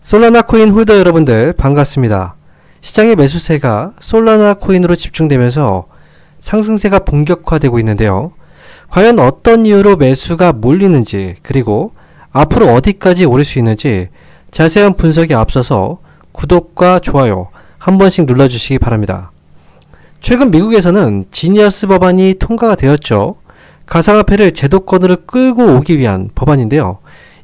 솔라나 코인 홀더 여러분들 반갑습니다. 시장의 매수세가 솔라나 코인으로 집중되면서 상승세가 본격화되고 있는데요. 과연 어떤 이유로 매수가 몰리는지, 그리고 앞으로 어디까지 오를 수 있는지 자세한 분석에 앞서서 구독과 좋아요 한 번씩 눌러주시기 바랍니다. 최근 미국에서는 지니어스 법안이 통과가 되었죠. 가상화폐를 제도권으로 끌고 오기 위한 법안인데요.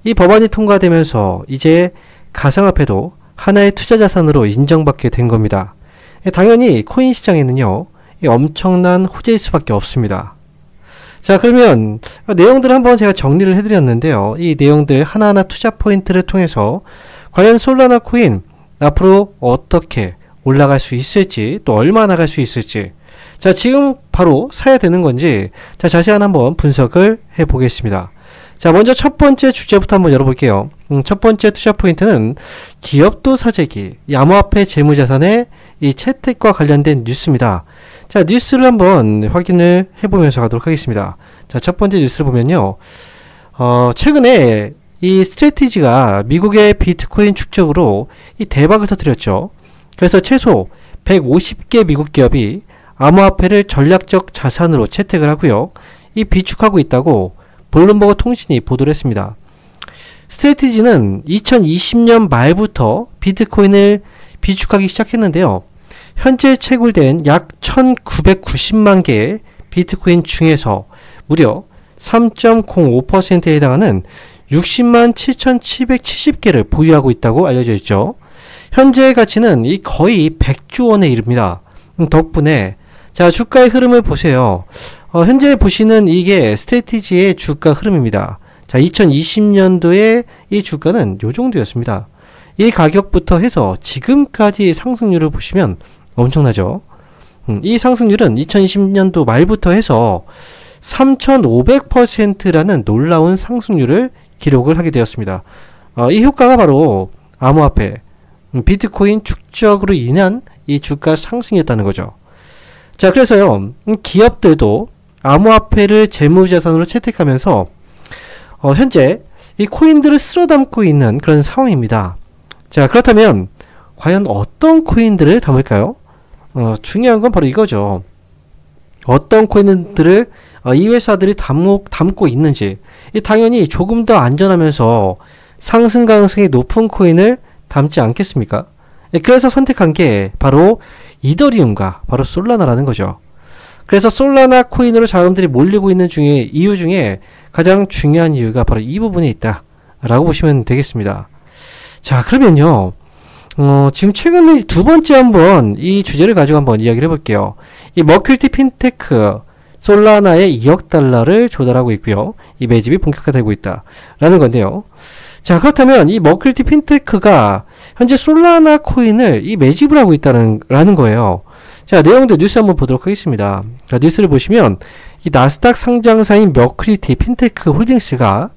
이 법안이 통과되면서 이제 가상화폐도 하나의 투자자산으로 인정받게 된 겁니다. 당연히 코인 시장에는요, 엄청난 호재일 수밖에 없습니다. 자, 그러면 내용들을 한번 제가 정리를 해드렸는데요. 이 내용들 하나하나 투자 포인트를 통해서 과연 솔라나 코인 앞으로 어떻게 올라갈 수 있을지, 또 얼마나 갈 수 있을지, 자, 지금 바로 사야 되는 건지, 자, 자세한 한번 분석을 해보겠습니다. 자, 먼저 첫 번째 주제부터 한번 열어볼게요. 첫 번째 투자 포인트는 기업도 사재기, 암호화폐 재무자산의 이 채택과 관련된 뉴스입니다. 자, 뉴스를 한번 확인을 해보면서 가도록 하겠습니다. 자, 첫 번째 뉴스를 보면요. 최근에 이 스트래티지가 미국의 비트코인 축적으로 이 대박을 터뜨렸죠. 그래서 최소 150개 미국 기업이 암호화폐를 전략적 자산으로 채택을 하고요. 이 비축하고 있다고 블룸버그 통신이 보도를 했습니다. 스트래티지는 2020년 말부터 비트코인을 비축하기 시작했는데요. 현재 채굴된 약 1990만 개의 비트코인 중에서 무려 3.05%에 해당하는 60만 7,770개를 보유하고 있다고 알려져 있죠. 현재의 가치는 거의 100조 원에 이릅니다. 덕분에 자, 주가의 흐름을 보세요. 현재 보시는 이게 스트래티지의 주가 흐름입니다. 자, 2020년도에 이 주가는 요 정도였습니다. 이 가격부터 해서 지금까지 상승률을 보시면 엄청나죠. 이 상승률은 2020년도 말부터 해서 3,500%라는 놀라운 상승률을 기록을 하게 되었습니다. 이 효과가 바로 암호화폐, 비트코인 축적으로 인한 이 주가 상승이었다는 거죠. 자, 그래서요, 기업들도 암호화폐를 재무자산으로 채택하면서 현재 이 코인들을 쓸어 담고 있는 그런 상황입니다. 자, 그렇다면 과연 어떤 코인들을 담을까요? 중요한 건 바로 이거죠. 어떤 코인들을 이 회사들이 담고 있는지. 당연히 조금 더 안전하면서 상승 가능성이 높은 코인을 담지 않겠습니까? 그래서 선택한 게 바로 이더리움과 바로 솔라나라는 거죠. 그래서 솔라나 코인으로 자금들이 몰리고 있는 이유 중에 가장 중요한 이유가 바로 이 부분에 있다 라고 보시면 되겠습니다. 자, 그러면요, 지금 최근에 두 번째 한번 이 주제를 가지고 한번 이야기를 해볼게요. 이 머큐리티 핀테크 솔라나에 2억 달러를 조달하고 있고요. 이 매집이 본격화되고 있다 라는 건데요. 자, 그렇다면 이 머큐리티 핀테크가 현재 솔라나 코인을 이 매집을 하고 있다는 거예요. 자, 내용들 뉴스 한번 보도록 하겠습니다. 자, 뉴스를 보시면 이 나스닥 상장사인 머큐리티 핀테크 홀딩스가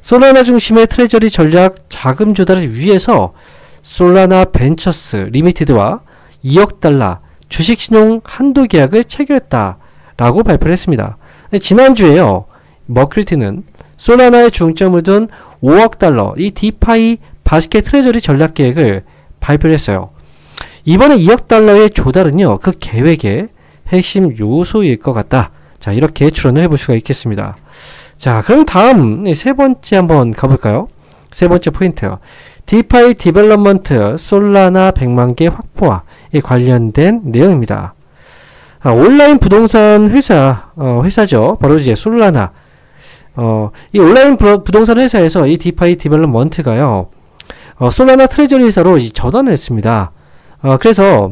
솔라나 중심의 트레저리 전략 자금 조달을 위해서 솔라나 벤처스 리미티드와 2억 달러 주식 신용 한도 계약을 체결했다라고 발표를 했습니다. 지난주에요, 머큐리티는 솔라나에 중점을 둔 5억 달러 이 디파이 바스켓 트레저리 전략 계획을 발표를 했어요. 이번에 2억 달러의 조달은요, 그 계획의 핵심 요소일 것 같다. 자, 이렇게 추론을 해볼 수가 있겠습니다. 자, 그럼 다음 세 번째 한번 가볼까요? 세 번째 포인트요. 디파이 디벨롭먼트 솔라나 100만 개 확보와 관련된 내용입니다. 온라인 부동산 회사죠. 바로 이제 솔라나. 이 온라인 부동산 회사에서 이 디파이 디벨롭먼트가요, 솔라나 트레저리 회사로 전환을 했습니다. 그래서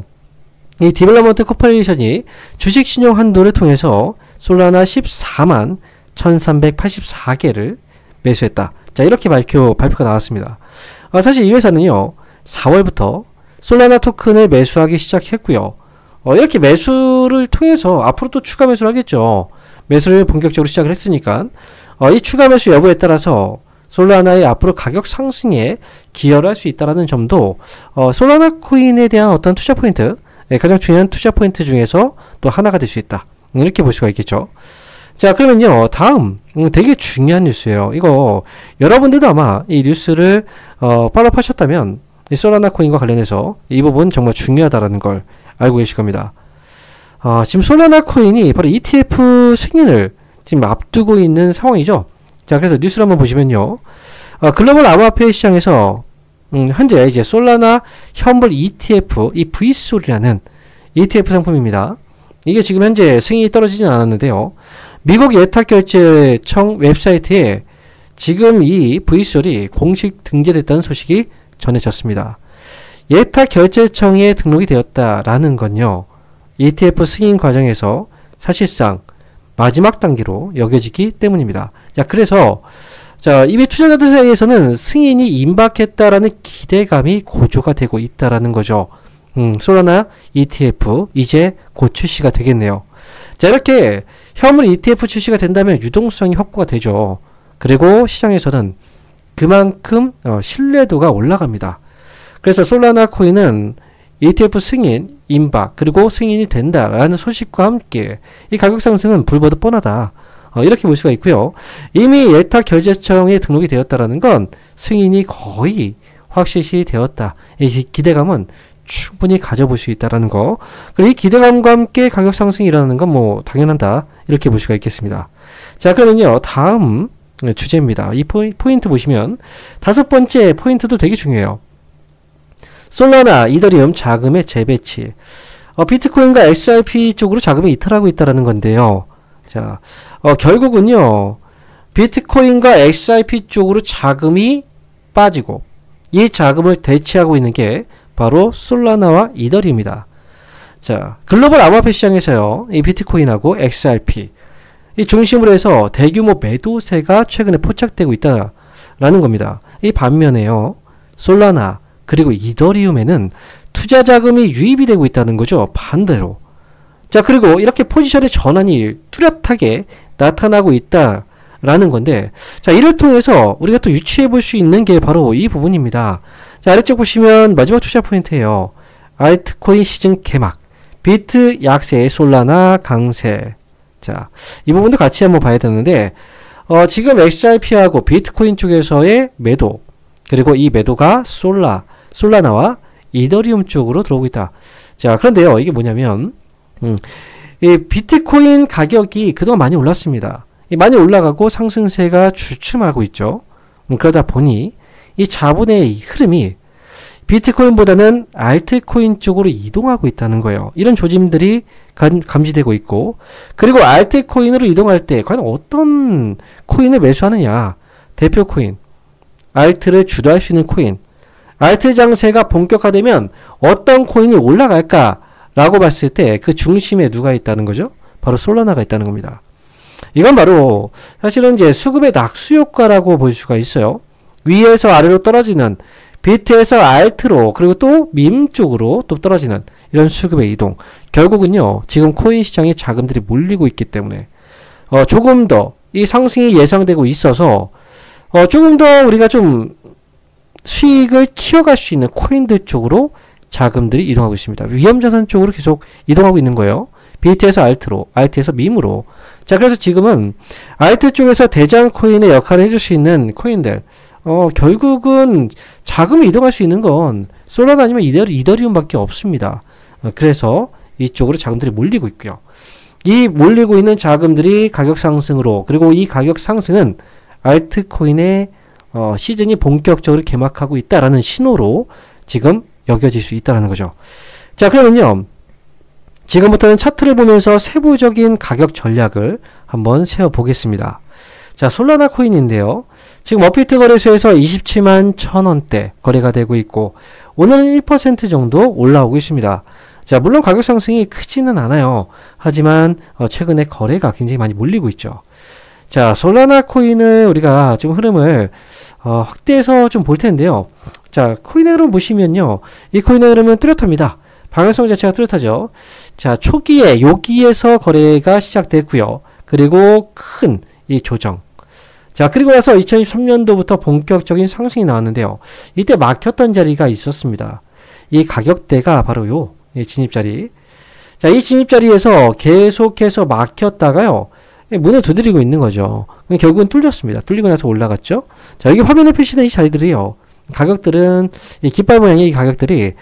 이 디벨롭먼트 코퍼레이션이 주식 신용 한도를 통해서 솔라나 14만 1384개를 매수했다. 자, 이렇게 발표가 나왔습니다. 사실 이 회사는요, 4월부터 솔라나 토큰을 매수하기 시작했고요. 이렇게 매수를 통해서 앞으로 또 추가 매수를 하겠죠. 매수를 본격적으로 시작을 했으니까 이 추가 매수 여부에 따라서 솔라나의 앞으로 가격 상승에 기여를 할 수 있다는 점도 솔라나 코인에 대한 어떤 투자 포인트, 가장 중요한 투자 포인트 중에서 또 하나가 될 수 있다. 이렇게 볼 수가 있겠죠. 자, 그러면요, 다음 되게 중요한 뉴스예요. 이거 여러분들도 아마 이 뉴스를 팔로우하셨다면 이 솔라나 코인과 관련해서 이 부분 정말 중요하다라는 걸 알고 계실 겁니다. 지금 솔라나 코인이 바로 ETF 승인을 지금 앞두고 있는 상황이죠. 자, 그래서 뉴스를 한번 보시면요. 글로벌 암호화폐 시장에서 현재 이제 솔라나 현물 ETF, 이 V솔이라는 ETF 상품입니다. 이게 지금 현재 승인이 떨어지진 않았는데요. 미국 예탁결제청 웹사이트에 지금 이 V솔이 공식 등재됐다는 소식이 전해졌습니다. 예탁결제청에 등록이 되었다라는 건요, ETF 승인 과정에서 사실상 마지막 단계로 여겨지기 때문입니다. 자, 그래서 이미 투자자들 사이에서는 승인이 임박했다라는 기대감이 고조가 되고 있다라는 거죠. 솔라나 ETF 이제 곧 출시가 되겠네요. 자, 이렇게 현물 ETF 출시가 된다면 유동성이 확보가 되죠. 그리고 시장에서는 그만큼 신뢰도가 올라갑니다. 그래서 솔라나 코인은 ETF 승인, 임박, 그리고 승인이 된다라는 소식과 함께 이 가격 상승은 불보듯 뻔하다. 이렇게 볼 수가 있고요. 이미 예탁결제청에 등록이 되었다라는 건 승인이 거의 확실시 되었다. 이 기대감은 충분히 가져볼 수 있다라는 거. 그리고 이 기대감과 함께 가격 상승이 일어나는 건 뭐 당연하다. 이렇게 볼 수가 있겠습니다. 자, 그러면요, 다음 주제입니다. 이 포인트 보시면 5번째 포인트도 되게 중요해요. 솔라나, 이더리움 자금의 재배치. 비트코인과 XRP 쪽으로 자금이 이탈하고 있다는 건데요. 자, 결국은요, 비트코인과 XRP 쪽으로 자금이 빠지고 이 자금을 대체하고 있는 게 바로 솔라나와 이더리움이다. 자, 글로벌 암호화폐 시장에서요, 이 비트코인하고 XRP 이 중심으로 해서 대규모 매도세가 최근에 포착되고 있다라는 겁니다. 이 반면에요, 솔라나 그리고 이더리움에는 투자 자금이 유입이 되고 있다는 거죠. 반대로. 자, 그리고 이렇게 포지션의 전환이 뚜렷하게 나타나고 있다라는 건데, 자, 이를 통해서 우리가 또 유추해 볼 수 있는 게 바로 이 부분입니다. 자, 아래쪽 보시면 마지막 투자 포인트예요. 알트코인 시즌 개막, 비트 약세, 솔라나 강세. 자, 이 부분도 같이 한번 봐야 되는데, 지금 XRP하고 비트코인 쪽에서의 매도, 그리고 이 매도가 솔라나와 이더리움 쪽으로 들어오고 있다. 자, 그런데요, 이게 뭐냐면, 이 비트코인 가격이 그동안 많이 올랐습니다. 많이 올라가고 상승세가 주춤하고 있죠. 그러다 보니 이 자본의 흐름이 비트코인보다는 알트코인 쪽으로 이동하고 있다는 거예요. 이런 조짐들이 감지되고 있고, 그리고 알트코인으로 이동할 때 과연 어떤 코인을 매수하느냐. 대표 코인, 알트를 주도할 수 있는 코인, 알트 장세가 본격화되면 어떤 코인이 올라갈까 라고 봤을 때 그 중심에 누가 있다는 거죠? 바로 솔라나가 있다는 겁니다. 이건 바로 사실은 이제 수급의 낙수 효과라고 볼 수가 있어요. 위에서 아래로 떨어지는, 비트에서 알트로, 그리고 또 밈 쪽으로 또 떨어지는 이런 수급의 이동. 결국은요, 지금 코인 시장에 자금들이 몰리고 있기 때문에 조금 더 이 상승이 예상되고 있어서 조금 더 우리가 좀 수익을 키워갈 수 있는 코인들 쪽으로 자금들이 이동하고 있습니다. 위험자산 쪽으로 계속 이동하고 있는 거예요. 비트에서 알트로, 알트에서 밈으로. 자, 그래서 지금은 알트 쪽에서 대장 코인의 역할을 해줄 수 있는 코인들, 결국은 자금이 이동할 수 있는 건 솔라나 아니면 이더리움밖에 없습니다. 그래서 이쪽으로 자금들이 몰리고 있고요. 이 몰리고 있는 자금들이 가격 상승으로, 그리고 이 가격 상승은 알트코인의 시즌이 본격적으로 개막하고 있다라는 신호로 지금 여겨질 수 있다는 거죠. 자, 그러면요, 지금부터는 차트를 보면서 세부적인 가격 전략을 한번 세워보겠습니다. 자, 솔라나 코인인데요. 지금 업비트 거래소에서 27만 1,000원대 거래가 되고 있고, 오늘은 1% 정도 올라오고 있습니다. 자, 물론 가격 상승이 크지는 않아요. 하지만 최근에 거래가 굉장히 많이 몰리고 있죠. 자, 솔라나 코인을 우리가 좀 흐름을 확대해서 좀 볼 텐데요. 자, 코인의 흐름 보시면요, 이 코인의 흐름은 뚜렷합니다. 방향성 자체가 뚜렷하죠. 자, 초기에 여기에서 거래가 시작됐고요. 그리고 큰 이 조정. 자, 그리고 나서 2023년도부터 본격적인 상승이 나왔는데요. 이때 막혔던 자리가 있었습니다. 이 가격대가 바로 이 진입자리. 자, 이 진입자리에서 계속해서 막혔다가요, 문을 두드리고 있는 거죠. 결국은 뚫렸습니다. 뚫리고 나서 올라갔죠. 자, 여기 화면에 표시된 이 자리들이요, 가격들은 이 깃발 모양의 이 가격들이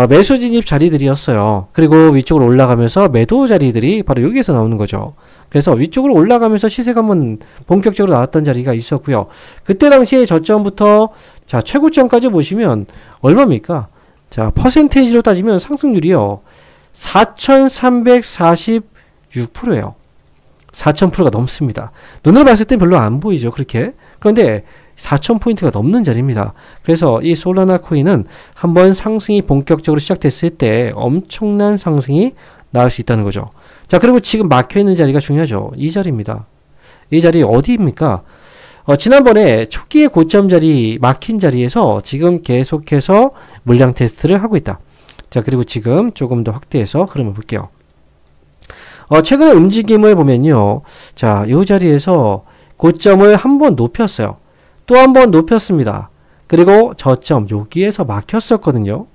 매수 진입 자리들이었어요. 그리고 위쪽으로 올라가면서 매도 자리들이 바로 여기에서 나오는 거죠. 그래서 위쪽으로 올라가면서 시세가 한번 본격적으로 나왔던 자리가 있었고요. 그때 당시에 저점부터 자 최고점까지 보시면 얼마입니까? 자 퍼센테이지로 따지면 상승률이요 4346%예요. 4000%가 넘습니다. 눈으로 봤을 때 별로 안 보이죠. 그렇게. 그런데 4000포인트가 넘는 자리입니다. 그래서 이 솔라나 코인은 한번 상승이 본격적으로 시작됐을 때 엄청난 상승이 나올 수 있다는 거죠. 자, 그리고 지금 막혀있는 자리가 중요하죠. 이 자리입니다. 이 자리 어디입니까? 지난번에 초기의 고점 자리, 막힌 자리에서 지금 계속해서 물량 테스트를 하고 있다. 자, 그리고 지금 조금 더 확대해서 흐름을 볼게요. 최근의 움직임을 보면요. 자, 이 자리에서 고점을 한번 높였어요. 또 한 번 높였습니다. 그리고 저점 여기에서 막혔었거든요.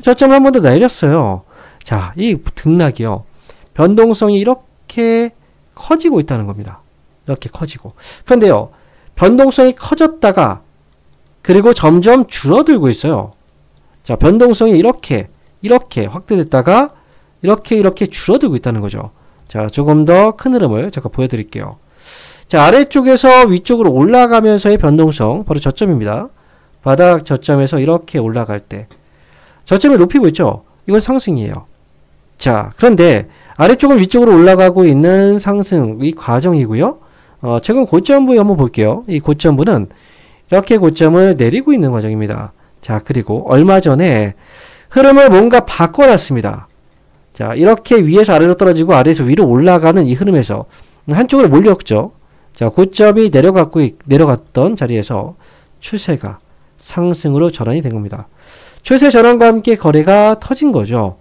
저점을 한 번 더 내렸어요. 자, 이 등락이요. 변동성이 이렇게 커지고 있다는 겁니다. 이렇게 커지고. 그런데요. 변동성이 커졌다가 그리고 점점 줄어들고 있어요. 자, 변동성이 이렇게 확대됐다가 이렇게 줄어들고 있다는 거죠. 자, 조금 더 큰 흐름을 잠깐 보여드릴게요. 자, 아래쪽에서 위쪽으로 올라가면서의 변동성, 바로 저점입니다. 바닥 저점에서 이렇게 올라갈 때 저점을 높이고 있죠. 이건 상승이에요. 자, 그런데 아래쪽은 위쪽으로 올라가고 있는 상승, 이 과정이고요. 최근 고점부 한번 볼게요. 이 고점부는 이렇게 고점을 내리고 있는 과정입니다. 자, 그리고 얼마 전에 흐름을 뭔가 바꿔놨습니다. 자, 이렇게 위에서 아래로 떨어지고 아래에서 위로 올라가는 이 흐름에서 한쪽으로 몰렸죠. 자, 고점이 내려갔던 자리에서 추세가 상승으로 전환이 된 겁니다. 추세 전환과 함께 거래가 터진 거죠.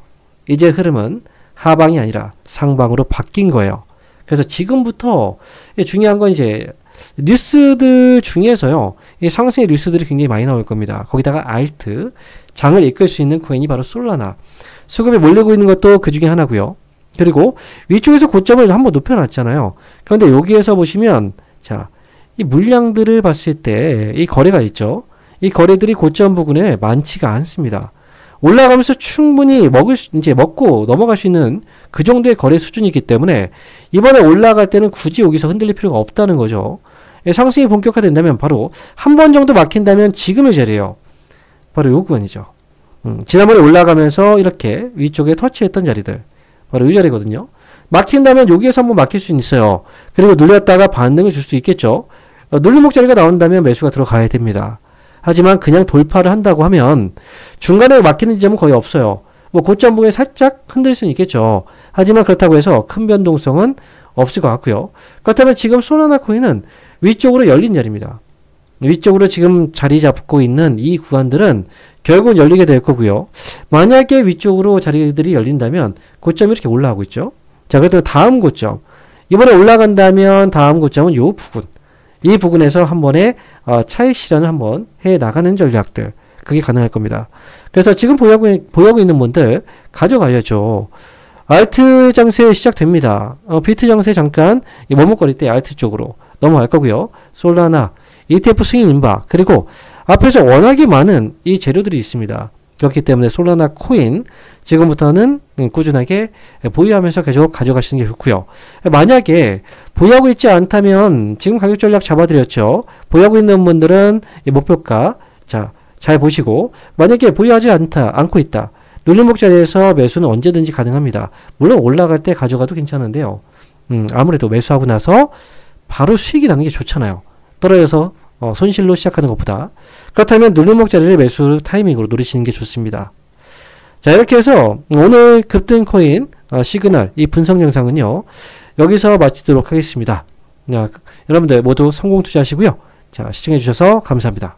이제 흐름은 하방이 아니라 상방으로 바뀐 거예요. 그래서 지금부터 중요한 건 이제 뉴스들 중에서요. 이 상승의 뉴스들이 굉장히 많이 나올 겁니다. 거기다가 알트, 장을 이끌 수 있는 코인이 바로 솔라나. 수급이 몰리고 있는 것도 그 중에 하나고요. 그리고 위쪽에서 고점을 한번 높여놨잖아요. 그런데 여기에서 보시면 자, 이 물량들을 봤을 때 이 거래가 있죠. 이 거래들이 고점 부근에 많지가 않습니다. 올라가면서 충분히 먹고 넘어갈 수 있는 그 정도의 거래 수준이기 때문에 이번에 올라갈 때는 굳이 여기서 흔들릴 필요가 없다는 거죠. 상승이 본격화된다면 바로 한 번 정도 막힌다면 지금의 자리예요. 바로 요 구간이죠. 지난번에 올라가면서 이렇게 위쪽에 터치했던 자리들 바로 이 자리거든요. 막힌다면 여기에서 한번 막힐 수 있어요. 그리고 눌렸다가 반등을 줄 수 있겠죠. 눌림목 자리가 나온다면 매수가 들어가야 됩니다. 하지만 그냥 돌파를 한다고 하면 중간에 막히는 지점은 거의 없어요. 뭐 고점 부분에 살짝 흔들 수는 있겠죠. 하지만 그렇다고 해서 큰 변동성은 없을 것 같고요. 그렇다면 지금 솔라나 코인은 위쪽으로 열린 자리입니다. 위쪽으로 지금 자리 잡고 있는 이 구간들은 결국은 열리게 될 거고요. 만약에 위쪽으로 자리들이 열린다면 고점이 이렇게 올라가고 있죠. 자, 그래도 다음 고점 이번에 올라간다면 다음 고점은 요 부분, 이 부분에서 한 번에 차익 실현을 한번 해 나가는 전략들, 그게 가능할 겁니다. 그래서 지금 보유하고 있는 분들 가져가야죠. 알트 장세 시작됩니다. 비트 장세 잠깐 머뭇거릴 때 알트 쪽으로 넘어갈 거고요. 솔라나, ETF 승인 인바, 그리고 앞에서 워낙에 많은 이 재료들이 있습니다. 그렇기 때문에 솔라나 코인 지금부터는 꾸준하게 보유하면서 계속 가져가시는 게 좋고요. 만약에 보유하고 있지 않다면 지금 가격 전략 잡아드렸죠. 보유하고 있는 분들은 이 목표가 자, 잘 보시고, 만약에 보유하지 않고 있다. 눌림목 자리에서 매수는 언제든지 가능합니다. 물론 올라갈 때 가져가도 괜찮은데요. 아무래도 매수하고 나서 바로 수익이 나는 게 좋잖아요. 떨어져서 손실로 시작하는 것보다. 그렇다면 눌림목 자리를 매수 타이밍으로 노리시는 게 좋습니다. 자, 이렇게 해서 오늘 급등 코인 시그널 이 분석 영상은요, 여기서 마치도록 하겠습니다. 여러분들 모두 성공 투자하시고요. 자, 시청해 주셔서 감사합니다.